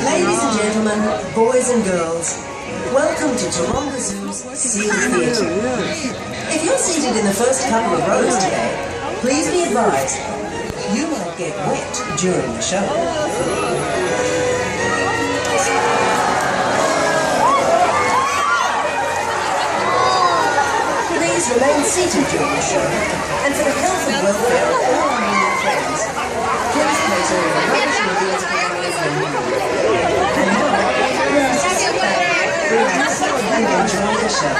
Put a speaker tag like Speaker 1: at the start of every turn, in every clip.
Speaker 1: Ladies and gentlemen, boys and girls, welcome to Toronga Zoo's Seal Theatre. If you're seated in the first couple of rows today, please be advised, you might get wet during the show. Please remain seated during the show, and for the health and welfare of all our new friends, please place all your rubbish in the bins behind you. And now, please sit back, relax, and enjoy the show.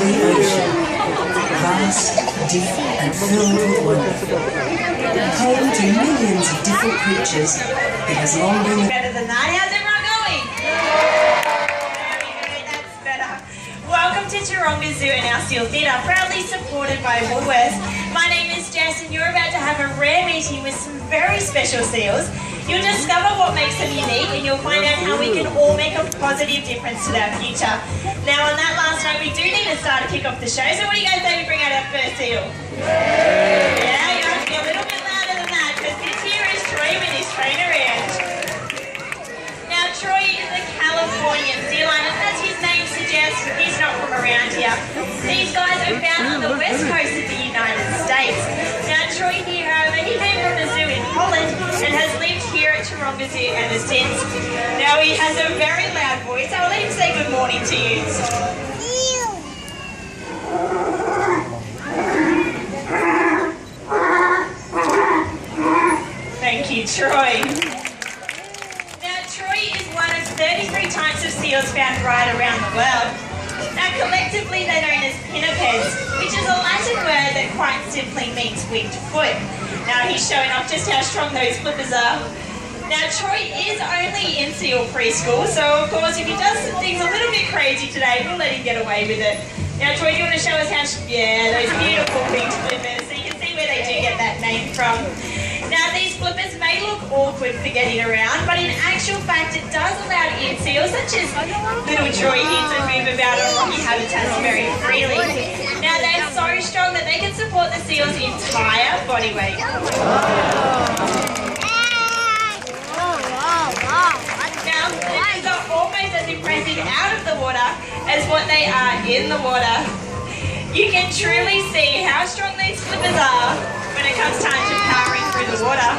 Speaker 1: The ocean, vast, deep, and filled with wonder, home to millions of different creatures, it has long been...
Speaker 2: Better than that. How's everyone going? Very good, that's better. Welcome to Toronga Zoo and our Seal Theatre, proudly supported by Woolworths. My name is Jess and you're about to have a rare meeting with some very special seals. You'll discover what makes them unique and you'll find out how we can all make a positive difference to their future. Now on that last note, we do need to start to kick off the show, so what do you guys say we bring out our first seal? Yeah, you have to be a little bit louder than that because this here is Troy with his trainer around. Now Troy is a Californian seal and as his name suggests, he's not from around here. These guys are found on the west coast of the United States. Now Troy here, he came from the zoo in Holland and has lived here at Toronga Zoo ever since. Now he has a very loud voice, so I'll let him say good morning to you. Thank you, Troy. Now Troy is one of 33 types of seals found right around the world. Now collectively they're known as pinnipeds, which is a Latin word that quite simply means webbed foot. Now he's showing off just how strong those flippers are. Now Troy is only in seal preschool, so of course if he does some things a little bit crazy today, we'll let him get away with it. Now Troy, do you want to show us how, yeah, those beautiful pink flippers, so you can see where they do get that name from. Now these flippers may look awkward for getting around, but in actual fact it does allow eared seals, such as little Troy here, to move about on rocky habitats very freely. Now they're so strong that they can support the seal's entire body weight. Now flippers are almost as impressive out of the water as what they are in the water. You can truly see how strong these flippers are when it comes time to powering through the water.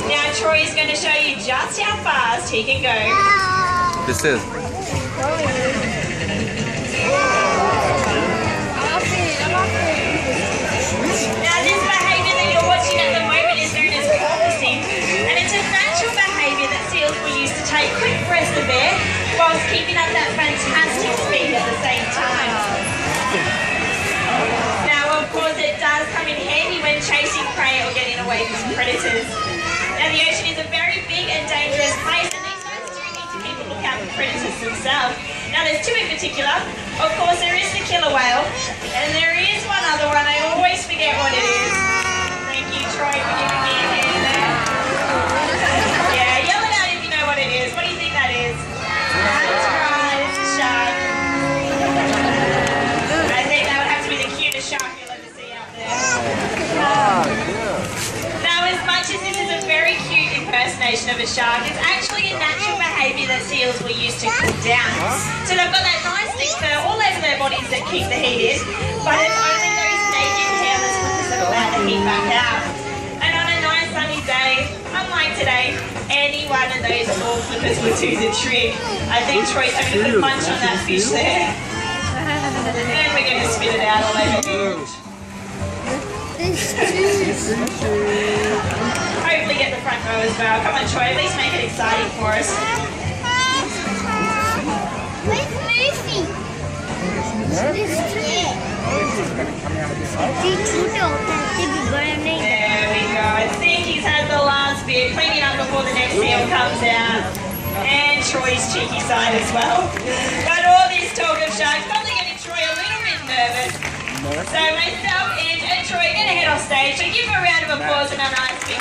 Speaker 2: Now Troy is going to show you just how fast he can go.
Speaker 3: This is.
Speaker 2: Now this behaviour that you're watching at the moment is known as porpoising, and it's a natural behaviour that seals will use to take quick breaths of air whilst keeping up that fantastic speed at the same time. Now of course it does come in handy when chasing prey or getting away from predators. Now the ocean is a very big and dangerous place and these guys do need to keep a lookout for predators themselves. Now there's two in particular. Of course there is the killer whale and there is one other one, I always forget what it is. Thank you Troy for giving me a hand there. Yeah, yell it out if you know what it is. What do you think that is? That's right, it's a shark. I think that would have to be the cutest shark you'll ever see out there. Now as much as this is a very cute impersonation of a shark, it's actually a natural behaviour that seals will use to cool down. So they've got that nice thick fur all over their bodies that keep the heat in, but it's only those naked hairless flippers that allow the heat back out. And on a nice sunny day, unlike today, any one of those small flippers would do the trick. I think Troy's having a good munch on that fish there. And we're going to spit it out all over the edge. Hopefully get the front row as well. Come on Troy, at least make it exciting for us.
Speaker 4: Where's Lucy? There we
Speaker 2: go. I think he's had the last bit, cleaning up before the next seal comes out. And Troy's cheeky side as well. But all this talk of sharks probably getting Troy a little bit nervous. So myself and Troy are going to head off stage. So give him a round of applause and a nice big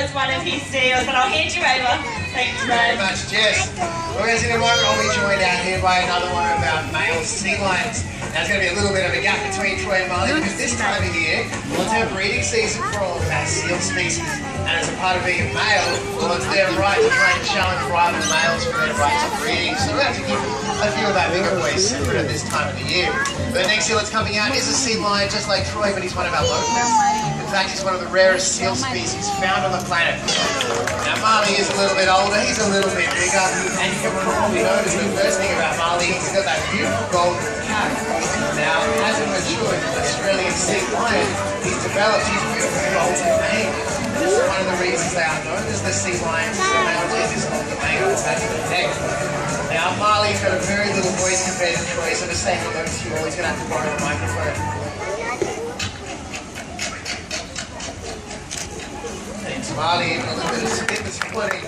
Speaker 2: was one of his seals, but I'll hand you over. Thanks,
Speaker 5: Very
Speaker 2: Brad.
Speaker 5: much, Jess. Well, guys, in a moment, I'll be joined out here by another one of our male sea lions. Now, there's going to be a little bit of a gap between Troy and Marley because this time of year, well, it's our breeding season for all of our seal species. And as a part of being a male, well, it's their right to try and challenge rival males for their right to breeding. So we have to keep a few of our bigger boys separate at this time of the year. The next seal that's coming out is a sea lion, just like Troy, but he's one of our locals. In fact, he's one of the rarest seal species found on the planet. Now, Marley is a little bit older, he's a little bit bigger, and you can probably notice the first thing about Marley, he's got that beautiful golden cap. Now, as a mature Australian sea lion, he's developed his beautiful golden mane. This is one of the reasons they are known as the sea lions, so they will take this golden mane attached to their neck. Now, Marley's got a very little voice compared to Troy, so to say hello to you all, he's going to have to borrow the microphone. Thanks, Marley, even a little bit of spit this morning.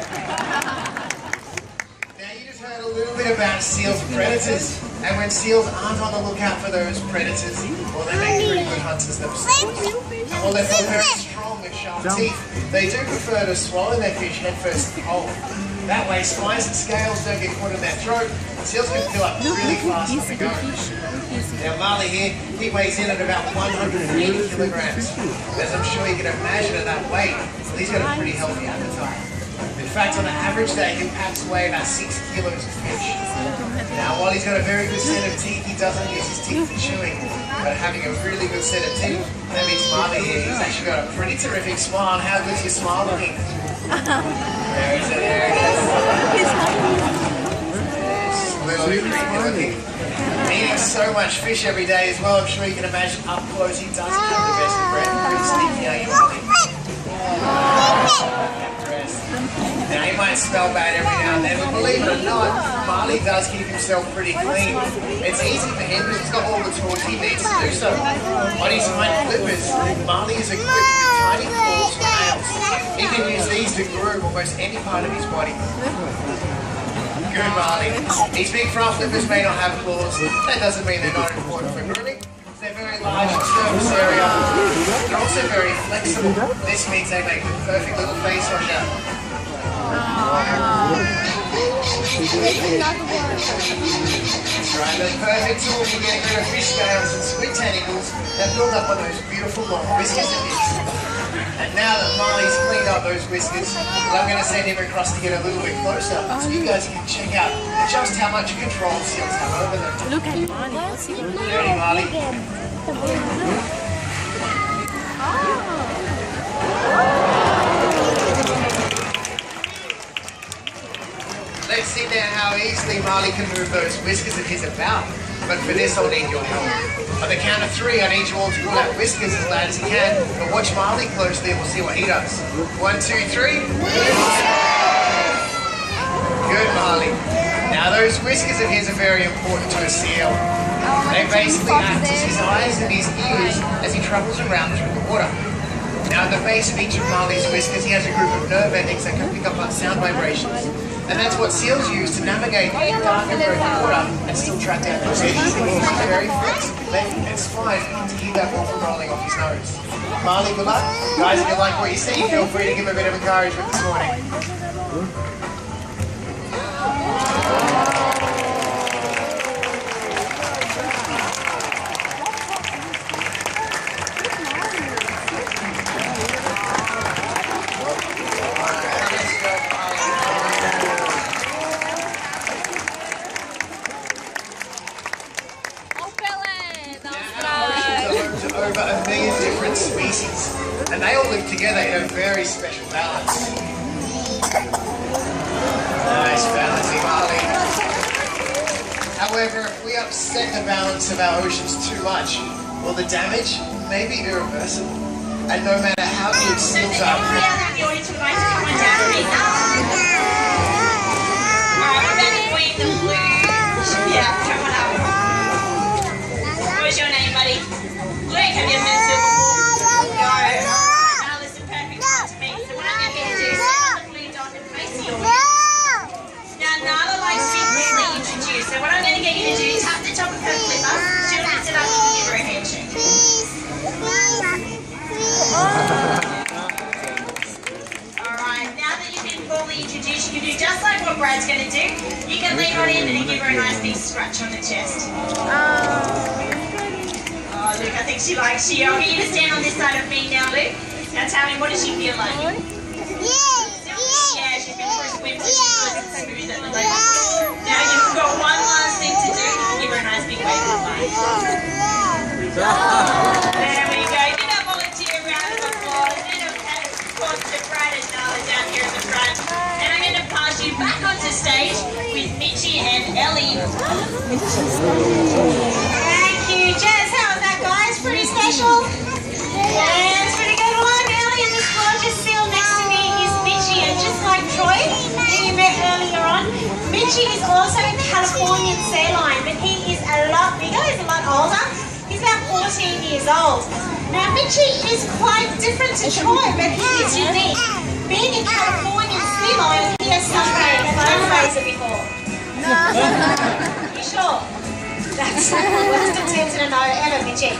Speaker 5: Now, you just heard a little bit about seals' predators, and when seals aren't on the lookout for those predators, well, they make pretty good hunters themselves. And while they're not very strong and sharp teeth, they do prefer to swallow their fish headfirst whole. That way, spines and scales don't get caught in their throat, and seals can fill up really fast on the go. Now, Marley here, he weighs in at about 180 kilograms. As I'm sure you can imagine at that weight, he's got a pretty healthy appetite. In fact, on an average day, he packs away about 6 kilos of fish. Now, while he's got a very good set of teeth, he doesn't use his teeth for chewing. But having a really good set of teeth, that means Marley here, he's actually got a pretty terrific smile. And how good's your smile looking? There it is, there it is. It's a little bit creepy looking. Eating so much fish every day as well, I'm sure you can imagine up close he does have the best breath. Pretty sneaky, are you, Marley? Now, he might smell bad every now and then, but believe it or not, Marley does keep himself pretty clean. It's easy for him because he's got all the tools he needs to do so. On his hind flippers, Marley is equipped with tiny claws and nails. He can use these to groom almost any part of his body. Good, Marley. These big front flippers may not have claws. That doesn't mean they're not important for grooming. They're very large in surface area. They're also very flexible. This means they make the perfect little face washer. That's right, the perfect tool for getting rid of fish scales and squid tentacles that build up on those beautiful long whiskers of his. And now that Marley's cleaned up those whiskers, well, I'm going to send him across to get a little bit closer so you guys can check out just how much control seals have over them.
Speaker 4: Look at Marley.
Speaker 5: Ready, Marley? Let's see now how easily Marley can move those whiskers of his about. But for this, I'll need your help. On the count of 3, I need you all to pull out whiskers as loud as you can. But watch Marley closely and we'll see what he does. 1, 2, 3. Good, Marley. Now, those whiskers of his are very important to a seal. They basically act as his eyes and his ears as he travels around through the water. Now, at the base of each of Marley's whiskers, he has a group of nerve endings that can pick up on sound vibrations. And that's what seals use to navigate in dark and broken water and still track down those fish. It's very flexible. It's fine to keep that ball from rolling off his nose. Marley, good luck. Guys, if you like what you see, feel free to give a bit of encouragement this morning. Over 1 million different species, and they all live together in a very special balance. Nice balancing, Marley. However, if we upset the balance of our oceans too much, well, the damage may be irreversible. And no matter how good seals are,
Speaker 2: Alright, what about the queen, the blue? Yeah, come on up. What's your name, buddy? Luke, have you met Seal before? No. Now listen, perfect to me. So what I'm going to do is set the blue dot and face your Now Nala likes to be really introduced. So what I'm going to get you to do is tap the top of her flipper. She'll lift it up and give her a handshake. Alright. her a nice big scratch on the chest. Oh, Luke, I think she likes you. I'll get you to stand on this side of me now, Luke. Now tell me, what does she feel like? Yeah, she's been for a swim, so she's doing some movies at the moment. Now you've got one last thing to do. Give her a nice big wave goodbye. There we go. Give that volunteer a round of applause. And of course to Brad and Nala down here at the front. And I'm going to pass you back onto stage with Mitchie and Ellie. Thank you, Jess. How was that, guys? Pretty special? Yeah, it's pretty good. Well, I'm Ellie, and this gorgeous seal next to me is Mitchie. And just like Troy, who you met earlier on, Mitchie is also a Californian sea lion, but he is a lot bigger, he's a lot older. He's about 14 years old. Now, Mitchie is quite different to Troy, but he is unique. Being a Californian sea lion, he has something I've Fraser before. No. You sure? That's worst attempt at a no ever, Mitchie.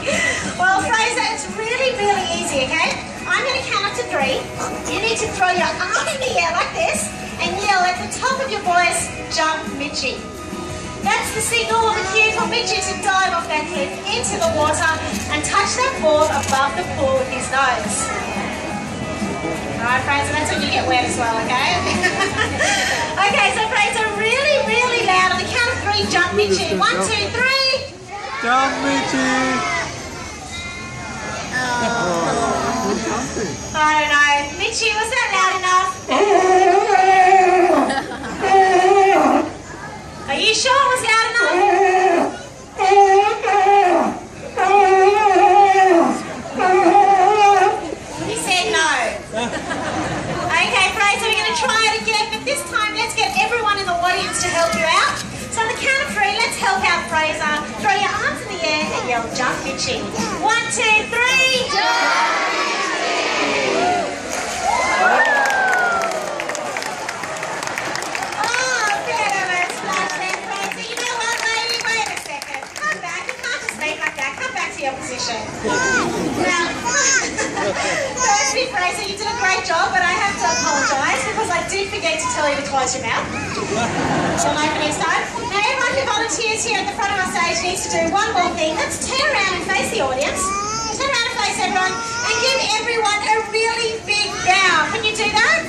Speaker 2: Well, Fraser, it's really, really easy, okay? I'm going to count up to 3. You need to throw your arm in the air like this and yell at the top of your voice, jump Mitchie. That's the signal or the cue for Mitchie to dive off that cliff into the water and touch that board above the pool with his nose. Alright, Fraser, that's when you get wet as well, okay? Okay, so Fraser, really, really loud. On the count of 3, jump Mitchie. 1, 2, 3.
Speaker 3: Jump, Mitchie!
Speaker 2: I don't know. Mitchie, was that loud enough? Are you sure it was loud enough? He said no. Okay, Fraser, we're going to try it again, but this time let's get everyone in the audience to help you out. So on the count of 3, let's help out Fraser. Throw your arms in the air and yell, jump Mitchie. 1, 2, 3. Jump! Your position. Now, firstly, Fraser, you did a great job, but I have to apologise because I did forget to tell you to close your mouth. So no for next time. Now, everyone who volunteers here at the front of our stage needs to do one more thing. Let's turn around and face the audience. Turn around and face everyone and give everyone a really big bow. Can you do that?